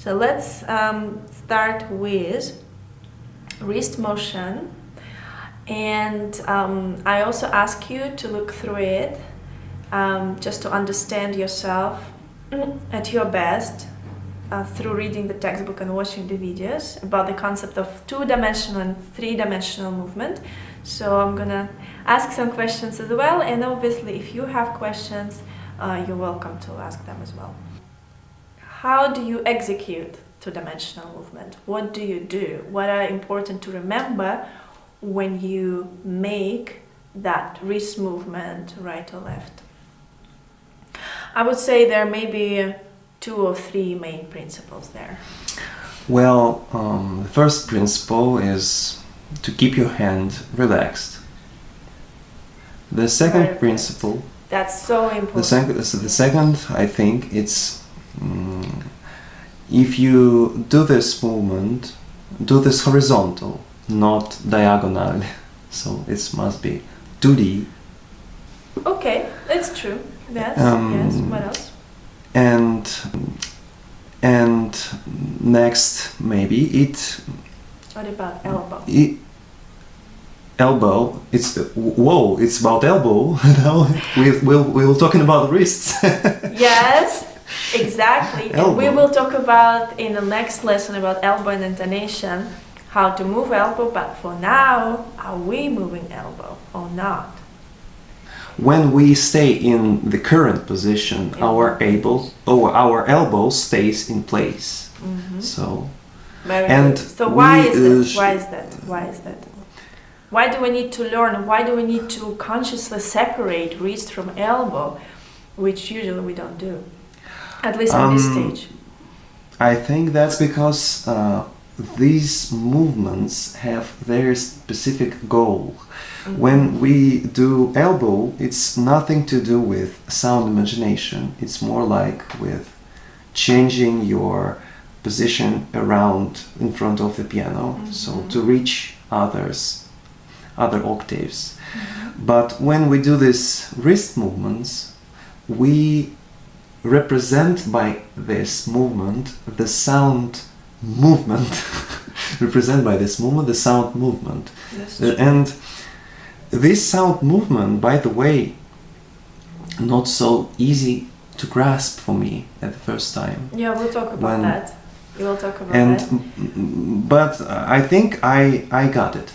So let's start with wrist motion. And I also ask you to look through it just to understand yourself at your best through reading the textbook and watching the videos about the concept of two-dimensional and three-dimensional movement. So I'm gonna ask some questions as well, and obviously if you have questions, you're welcome to ask them as well. How do you execute two-dimensional movement? What do you do? What are important to remember when you make that wrist movement right or left? I would say there may be 2 or 3 main principles there. Well, the first principle is to keep your hand relaxed. The second principle... That's so important. The second, I think, it's if you do this movement, do this horizontal, not diagonal. So it must be 2D. Okay, that's true. Yes, yes. What else? And next, maybe it... What about elbow? Elbow, it's about elbow. Now we're talking about wrists. Yes, exactly. Elbow. And we will talk about in the next lesson about elbow and intonation, how to move elbow, but for now, are we moving elbow or not? When we stay in the current position, our elbow stays in place. Mm-hmm. So, why is that? Why do we need to learn? Why do we need to consciously separate wrist from elbow, which usually we don't do, at least at this stage? I think that's because these movements have their specific goal. Mm-hmm. When we do elbow, it's nothing to do with sound imagination. It's more like with changing your position around in front of the piano, mm-hmm. so to reach other octaves. Mm-hmm. But when we do these wrist movements, we represent by this movement the sound movement. Represent by this movement the sound movement. And this sound movement, by the way, not so easy to grasp for me at the first time. Yeah, we'll talk about that. We will talk about that. But I think I got it.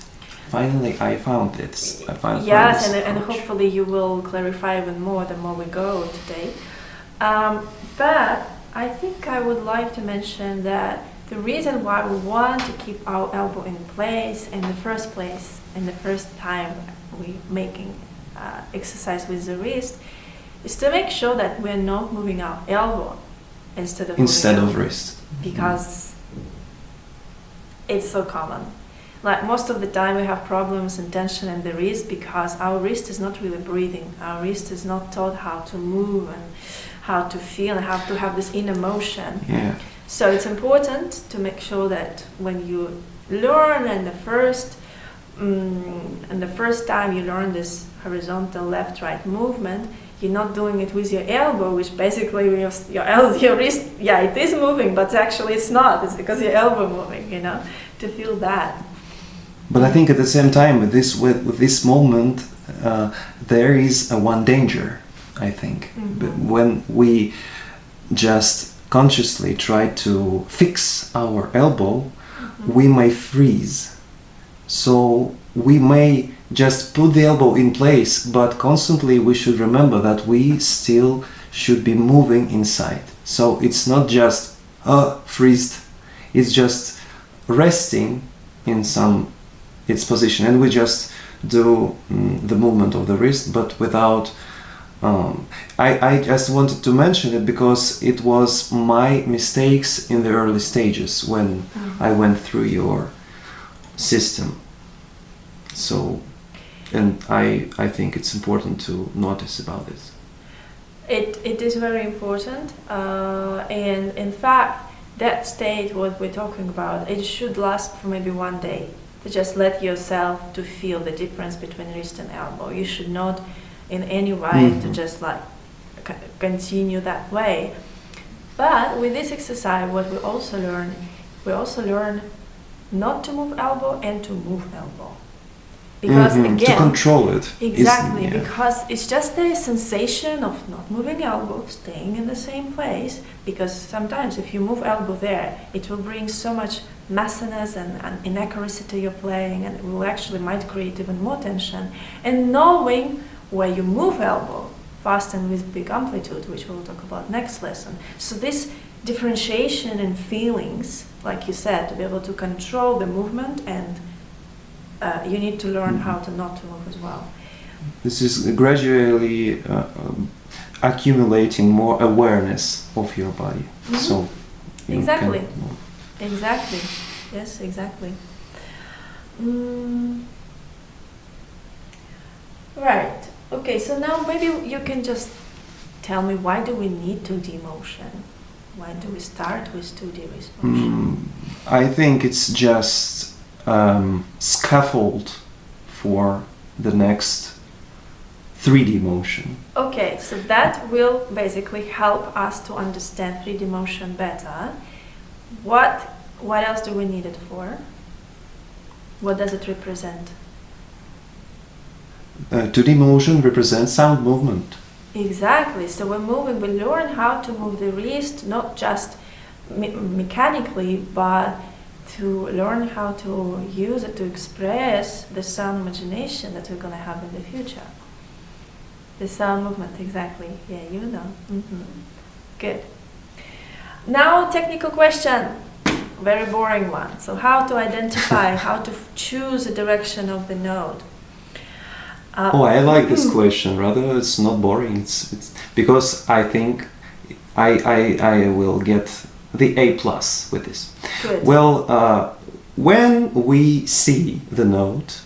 Finally, I found it. Yes, and hopefully you will clarify even more the more we go today. But I think I would like to mention that the reason why we want to keep our elbow in place in the first time we making exercise with the wrist is to make sure that we're not moving our elbow instead of wrist. Because it's so common. Like most of the time we have problems and tension in the wrist because our wrist is not really breathing. Our wrist is not taught how to move and how to feel and how to have this inner motion. Yeah. So it's important to make sure that when you learn in the first time you learn this horizontal left-right movement, you're not doing it with your elbow, which basically your wrist, yeah, it is moving, but actually it's not. It's because your elbow moving, to feel that. But I think at the same time, with this moment, there is one danger, I think. Mm-hmm. When we just consciously try to fix our elbow, mm-hmm. we may freeze. So we may just put the elbow in place, but constantly we should remember that we still should be moving inside. So it's not just freezed, it's just resting in its position, and we just do the movement of the wrist, but without I just wanted to mention it because it was my mistakes in the early stages when I went through your system. So, and I think it's important to notice about this. It is very important, and in fact, that state what we're talking about, it should last for maybe 1 day. To just let yourself to feel the difference between wrist and elbow. You should not in any way to just like continue that way. But with this exercise, what we also learn not to move elbow and to move elbow. Because again, to control it. Exactly, because it's just the sensation of not moving elbow, staying in the same place. Because sometimes if you move elbow there, it will bring so much messiness and inaccuracy to your playing, and it will actually might create even more tension. And knowing where you move elbow fast and with big amplitude, which we'll talk about next lesson. So this differentiation in feelings, like you said, to be able to control the movement, and you need to learn how to not to move as well. This is gradually accumulating more awareness of your body. So exactly. Yes, exactly. Right. Okay, so now maybe you can just tell me, why do we need 2D motion? Why do we start with 2D wrist motion? I think it's just scaffold for the next 3D motion. Okay, so that will basically help us to understand 3D motion better. What else do we need it for? What does it represent? 2D motion represents sound movement. Exactly. So we learn how to move the wrist, not just mechanically, but to learn how to use it to express the sound imagination that we're going to have in the future. The sound movement, exactly. Yeah, you know. Good. Now, technical question. Very boring one. So how to identify, how to choose the direction of the note? I like this question. Rather, it's not boring. It's because I think I will get the A+ with this. Good. Well, when we see the note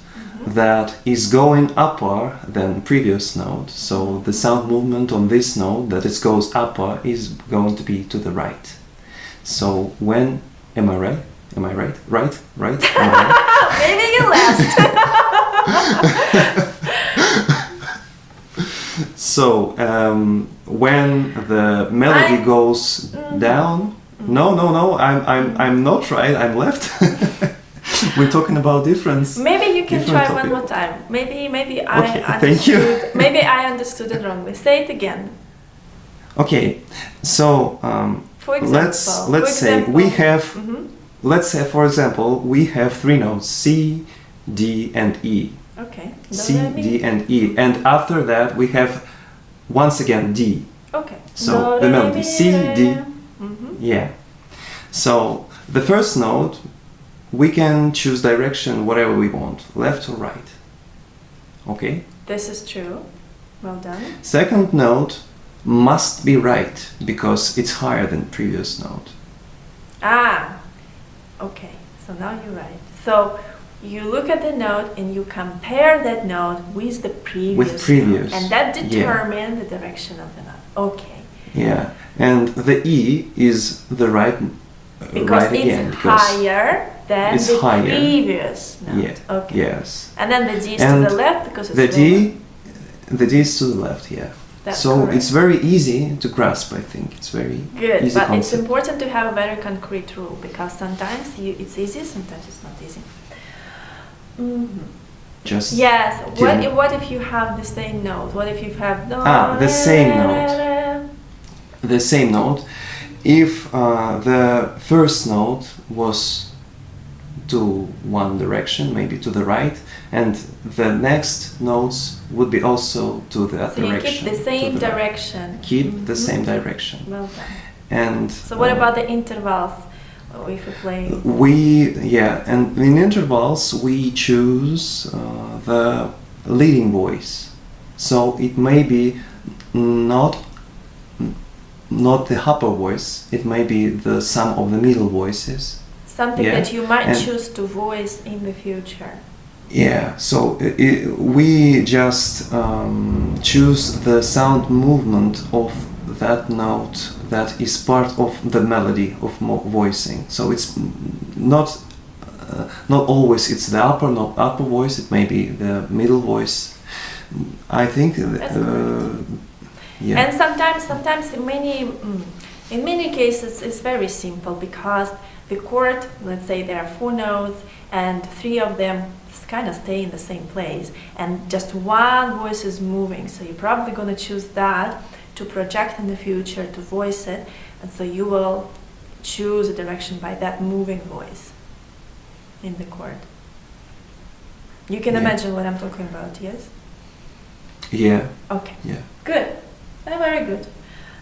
that is going upper than previous note, so the sound movement on this note that it goes upper is going to be to the right. So when am I right? Am I right? Right? Right? Am I right? Maybe you left. So when the melody goes down, no, I'm not right. I'm left. We're talking about difference. Maybe you can try topic. one more time. Maybe I Okay, understood. thank you. Maybe I understood it wrongly. Say it again. Okay, so For example, let's say we have. Let's say, for example, we have 3 notes: C, D, and E. Okay. C, D, and E, and after that we have once again D. Okay. So the melody C, D. Yeah. So the first note, we can choose direction whatever we want, left or right. Okay. This is true. Well done. Second note must be right because it's higher than previous note. Okay. So now you're right. So you look at the note and you compare that note with the previous note, and that determines the direction of the note. Okay. Yeah, and the E is the right because right again, it's higher than the previous note. Yeah. Okay. Yes. And then the D is to the left because it's the D is to the left. Yeah. That's so correct. It's very easy to grasp. I think it's very good. Easy but concept. It's important to have a very concrete rule because sometimes it's easy, sometimes it's not easy. Just yes. What if you have the same note? What if you have the same note? The same note. If the first note was to one direction, maybe to the right, and the next notes would be also to that direction. Keep the same direction. Keep the same direction. Well done. And so what about the intervals? If you play, and in intervals we choose the leading voice. So it may be not the upper voice. It may be the sum of the middle voices. Something that you might choose to voice in the future. Yeah. So we just choose the sound movement of that note that is part of the melody of voicing. So it's not always it's the upper voice. It may be the middle voice. I think And sometimes In many cases, it's very simple because the chord, let's say there are 4 notes and 3 of them kind of stay in the same place and just one voice is moving. So you're probably going to choose that to project in the future, to voice it. And so you will choose a direction by that moving voice in the chord. You can imagine what I'm talking about, yes? Yeah. Okay. Yeah. Good. Very good.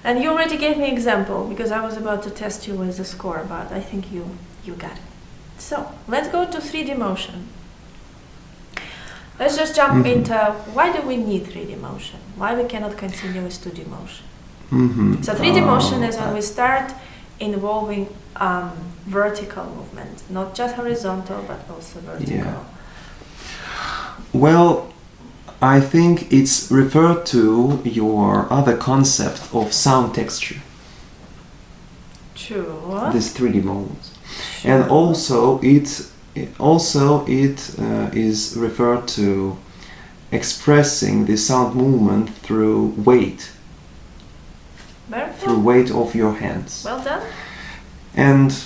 And you already gave me example because I was about to test you with the score, but I think you got it. So let's go to 3D motion. Let's just jump into why do we need 3D motion? Why we cannot continue with 2D motion? So 3D motion is when we start involving vertical movement, not just horizontal but also vertical. Yeah. Well, I think it's referred to your other concept of sound texture. True. This 3D modes. And also it is referred to expressing the sound movement through weight. Through weight of your hands. Well done. And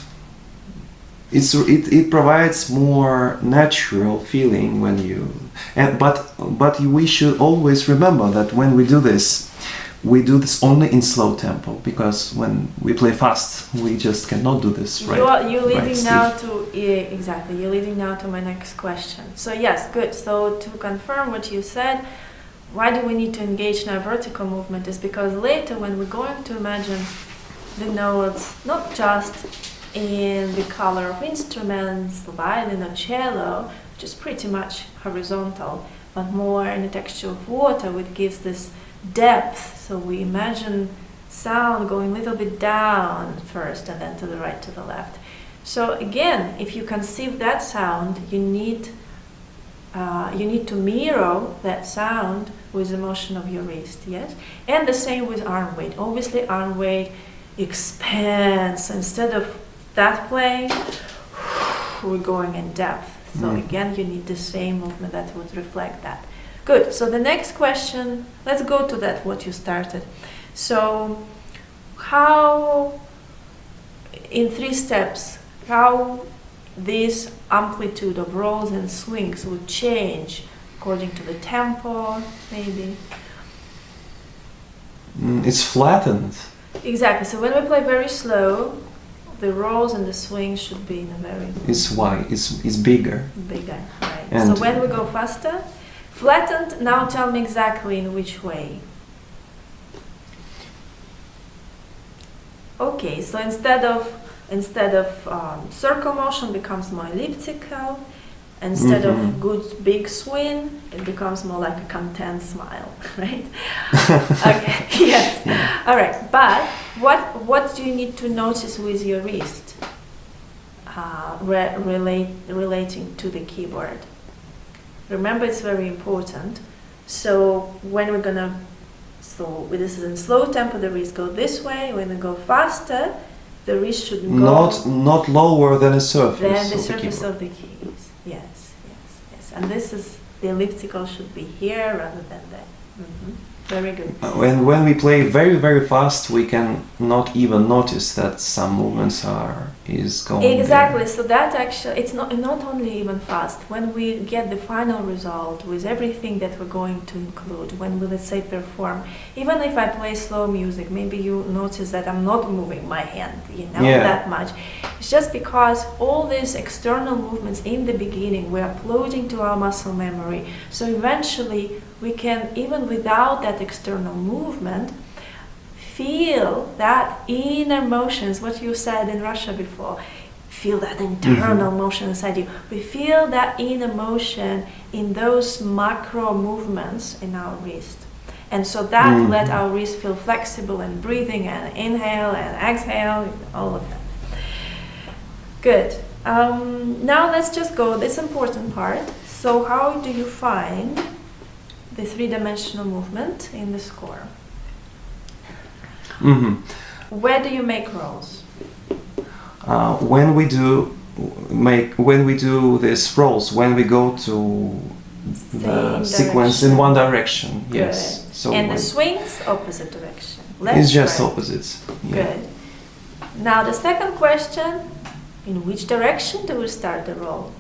it provides more natural feeling when you but we should always remember that when we do this only in slow tempo, because when we play fast we just cannot do this, right? You're leading now to exactly. You're leading now to my next question. So yes, good. So to confirm what you said, why do we need to engage in our vertical movement is because later when we're going to imagine the notes not just in the color of instruments, violin or cello, which is pretty much horizontal, but more in the texture of water, which gives this depth. So we imagine sound going a little bit down first and then to the right, to the left. So again, if you conceive that sound, you need to mirror that sound with the motion of your wrist, yes? And the same with arm weight. Obviously arm weight expands. Instead of that playing, we're going in depth. So again, you need the same movement that would reflect that. Good. So the next question, let's go to that, what you started. So how, in 3 steps, how this amplitude of rolls and swings would change according to the tempo, maybe? It's flattened. Exactly. So when we play very slow, the rolls and the swings should be in a very... It's wide. It's bigger. Bigger, right. And so when we go faster, flattened, now tell me exactly in which way. Okay, so instead of circle motion becomes more elliptical. Instead of good big swing, it becomes more like a content smile, right? Okay, yes. Yeah. All right, but what do you need to notice with your wrist relating to the keyboard? Remember, it's very important. So when we're gonna, this is in slow tempo, the wrist go this way. When we go faster, the wrist should go not lower than a surface. Than the surface of the keys. Yes. And this is, the elliptical should be here rather than there. Very good. When we play very, very fast, we can not even notice that some movements is going exactly there. So that actually, it's not only even fast. When we get the final result with everything that we're going to include, when we, let's say, perform, even if I play slow music, maybe you notice that I'm not moving my hand, that much. It's just because all these external movements in the beginning we're uploading to our muscle memory. So eventually we can, even without that external movement, feel that inner motions, what you said in Russia before, feel that internal motion inside you. We feel that inner motion in those macro movements in our wrist. And so that let our wrist feel flexible and breathing and inhale and exhale, all of that. Good. Now let's just go, this important part. So how do you find the 3-dimensional movement in the score? Where do you make rolls? When we do this rolls, when we go to the sequence in one direction, yes. So and the swings opposite direction. It's just opposites. Yeah. Good. Now the second question, in which direction do we start the roll?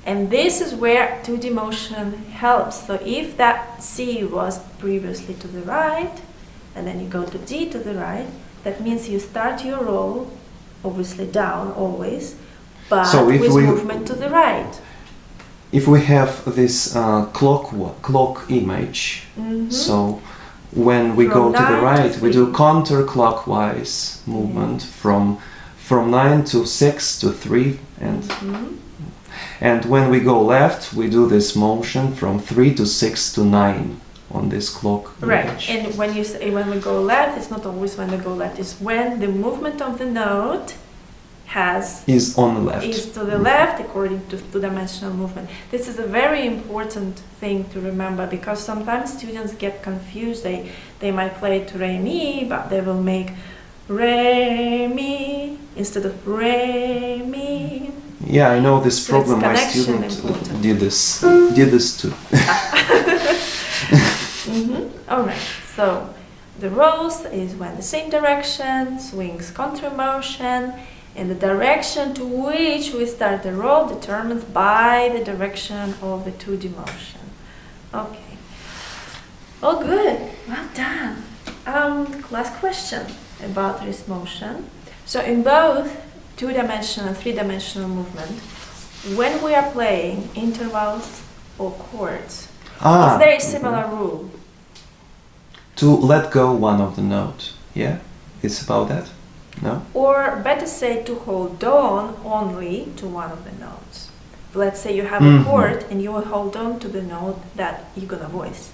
And this is where 2D motion helps. So if that C was previously to the right, and then you go to D to the right, that means you start your roll, obviously down always, but So if with we- movement to the right. If we have this clock image, so when we From go to the 9 to right, we do 3. counterclockwise movement from 9 to 6 to 3, and when we go left, we do this motion from 3 to 6 to 9 on this clock Right, image. and when you say when we go left, it's not always when we go left, it's when the movement of the note Is on the left. is to the left according to two-dimensional movement. This is a very important thing to remember because sometimes students get confused. They might play to re mi, but they will make re mi instead of re mi. Yeah, I know this So problem. it's My connection student important. did this too. All right. So the rolls is when the same direction swings contra motion, and the direction to which we start the roll determined by the direction of the 2D motion. Okay. Oh, good. Well done. Last question about wrist motion. So in both two-dimensional and three-dimensional movement, when we are playing intervals or chords, is there a similar rule? To let go one of the note. Yeah, it's about that. No. Or better say to hold on only to one of the notes. Let's say you have a chord and you will hold on to the note that you're gonna voice.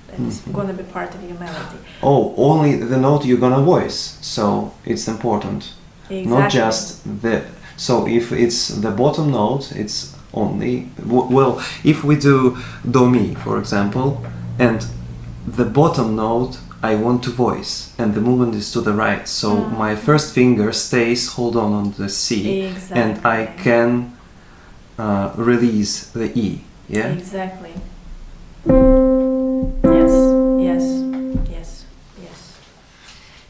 That is gonna be part of your melody. Oh, only the note you're gonna voice. So it's important. Exactly. Not just the. So if it's the bottom note, it's only. Well, if we do do mi, for example, and the bottom note I want to voice, and the movement is to the right. So my first finger stays hold on the C, Exactly. and I can release the E. Yeah. Exactly. Yes, yes, yes, yes,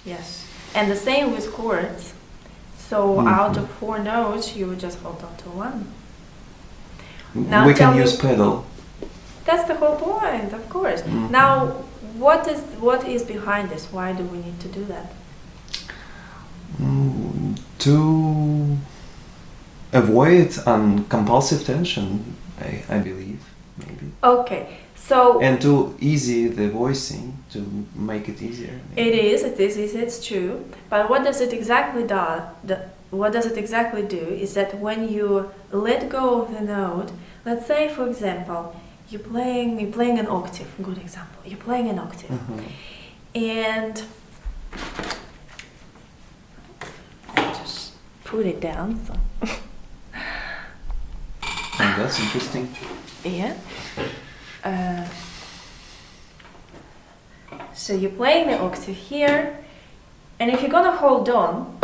yes. And the same with chords. So out of 4 notes, you would just hold on to one. Now we tell can me- use pedal. That's the whole point, of course. Now, what is behind this? Why do we need to do that? To avoid compulsive tension, I believe, maybe. Okay, so And to easy the voicing, to make it easier. maybe. it is, it's true. But what does it exactly do? What does it exactly do is that when you let go of the note, let's say, for example, you're playing an octave. Good example. You're playing an octave, and I just put it down. So Oh, that's interesting. yeah. So you're playing the octave here, and if you're gonna hold on,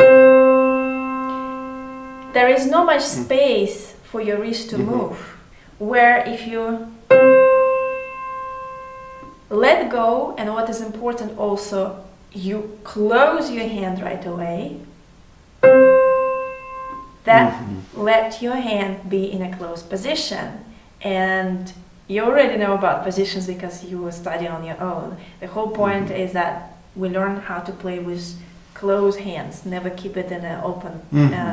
there is not much space for your wrist to move. Where if you let go, and what is important also, you close your hand right away, that let your hand be in a closed position. And you already know about positions because you will study on your own. The whole point is that we learn how to play with closed hands, never keep it in an open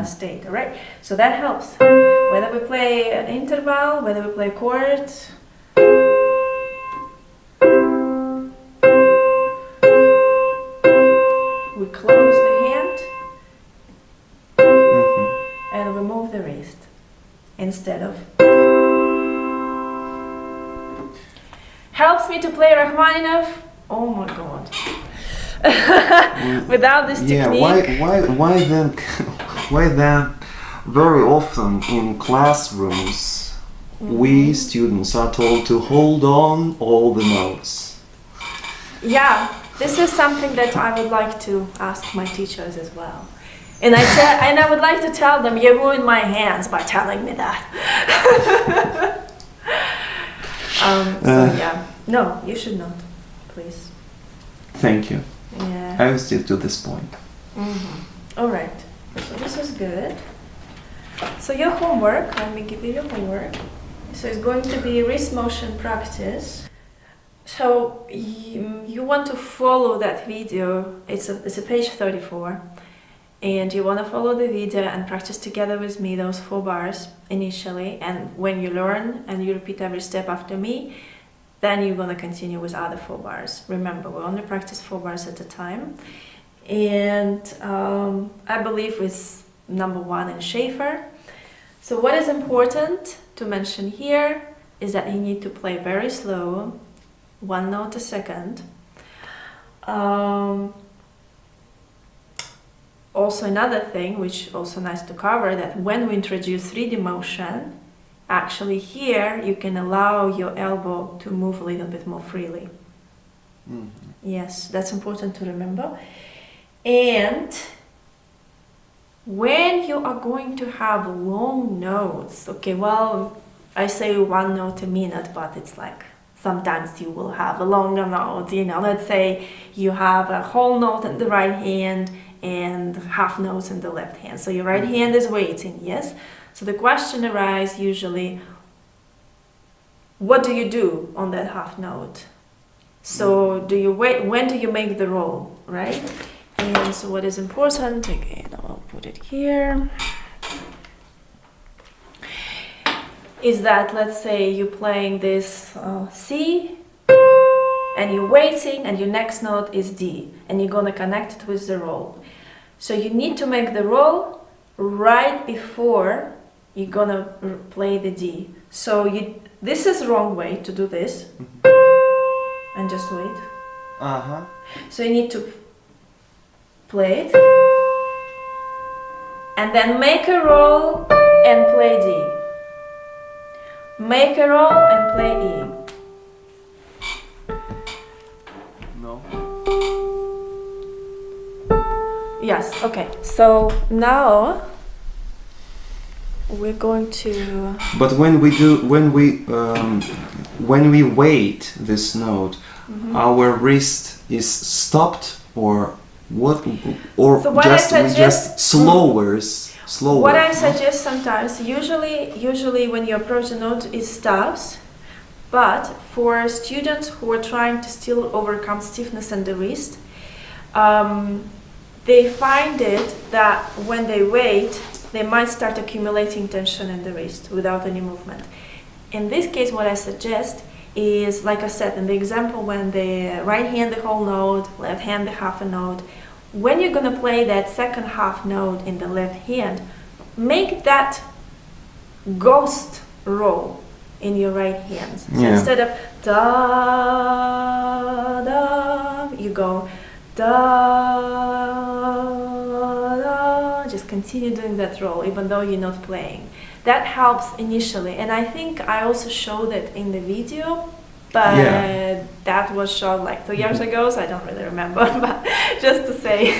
state, all right? So that helps. Whether we play an interval, whether we play chords, we close the hand and we move the wrist instead of. Helps me to play Rachmaninoff. Oh my god. Without this technique. Why then? Why then? Very often in classrooms, we students are told to hold on all the notes. Yeah, this is something that I would like to ask my teachers as well. And I would like to tell them, you ruined my hands by telling me that. So yeah, no, you should not, please. Thank you. Yeah. I will stick to this point. All right, so this is good. So your homework, let me give you your homework. So it's going to be wrist motion practice. So you want to follow that video. It's a page 34. And you want to follow the video and practice together with me those 4 bars initially. And when you learn and you repeat every step after me, then you're going to continue with other 4 bars. Remember, we only practice 4 bars at a time. And I believe with number 1 in Schaefer. So what is important to mention here is that you need to play very slow, 1 note a second. Also another thing, which also nice to cover, that when we introduce 3D motion, actually here you can allow your elbow to move a little bit more freely. Yes, that's important to remember. And when you are going to have long notes, okay, well, I say 1 note a minute, but it's like sometimes you will have a longer note, you know, let's say you have a whole note in the right hand and half notes in the left hand. So your right hand is waiting, yes? So the question arises usually, what do you do on that half note? So do you wait, when do you make the roll, right? And so what is important, again, I'll put it here, is that let's say you're playing this C, and you're waiting, and your next note is D, and you're gonna connect it with the roll. So you need to make the roll right before you're gonna play the D. So this is the wrong way to do this, and just wait. So you need to play it, and then make a roll and play D. Make a roll and play E. No. Yes, okay. So now we're going to... But when we wait this note, our wrist is stopped, or what? Or So what just I we suggest- just slower. What I suggest sometimes, usually when you approach the note, it stops. But for students who are trying to still overcome stiffness in the wrist, they find it that when they wait, they might start accumulating tension in the wrist without any movement. In this case, what I suggest is, like I said, in the example when the right hand the whole note, left hand the half a note, when you're gonna play that second half note in the left hand, make that ghost roll in your right hand. So instead of da da, you go da da. Just continue doing that roll, even though you're not playing. That helps initially, and I think I also showed it in the video, but that was shot like 2 years ago, so I don't really remember, but just to say.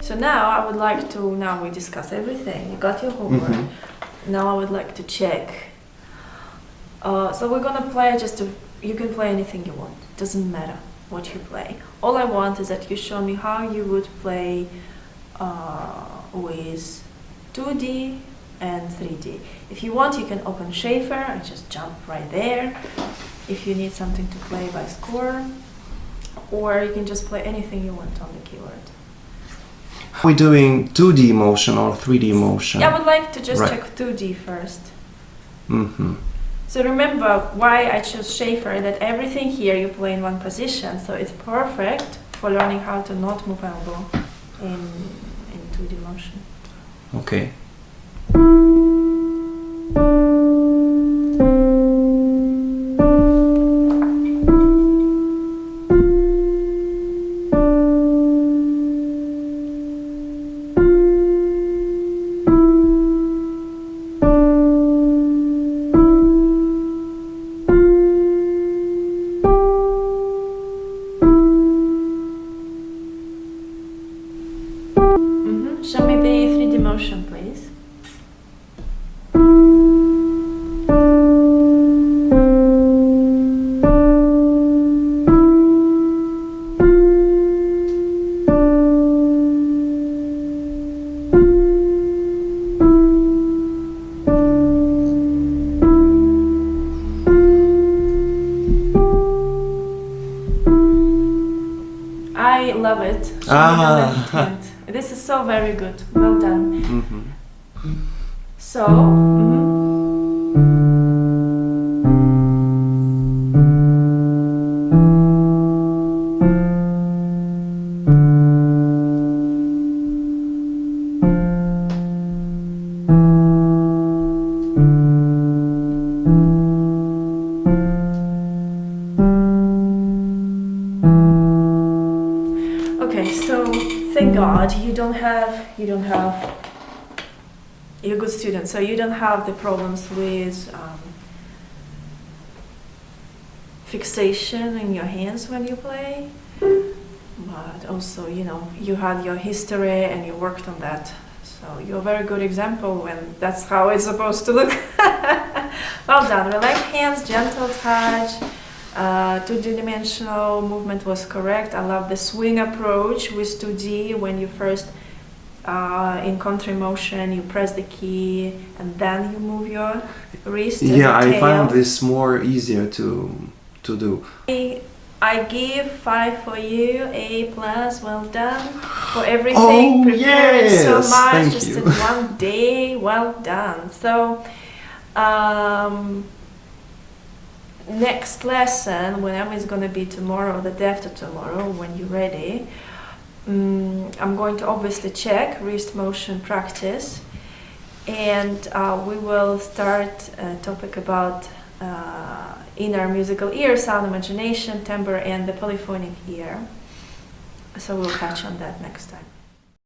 So now I would like to, now we discuss everything, you got your homework, now I would like to check. So we're gonna play you can play anything you want, doesn't matter what you play. All I want is that you show me how you would play with 2D and 3D. If you want, you can open Schaefer and just jump right there. If you need something to play by score, or you can just play anything you want on the keyboard. Are we doing 2D motion or 3D motion? I would like to just check 2D first. So remember why I chose Schaefer, that everything here you play in one position, so it's perfect for learning how to not move elbow in 2D motion. Okay. Show me the 3D motion, please. I love it. Show me the left hand. This is so very good. Well done. So. Okay, so thank God you don't have, you're a good student, so you don't have the problems with fixation in your hands when you play, but also, you had your history and you worked on that. So you're a very good example when that's how it's supposed to look. Well done. Relaxed hands, gentle touch. 2D-dimensional movement was correct. I love the swing approach with 2D when you first in country motion you press the key and then you move your wrist. Yeah, I found this more easier to do. I give 5 for you, A+, well done for everything. Preparing so much, thank just you. in one day, well done. So next lesson, whenever it's going to be tomorrow, the day after tomorrow, when you're ready, I'm going to obviously check wrist motion practice, and we will start a topic about inner musical ear, sound imagination, timbre, and the polyphonic ear. So we'll touch on that next time.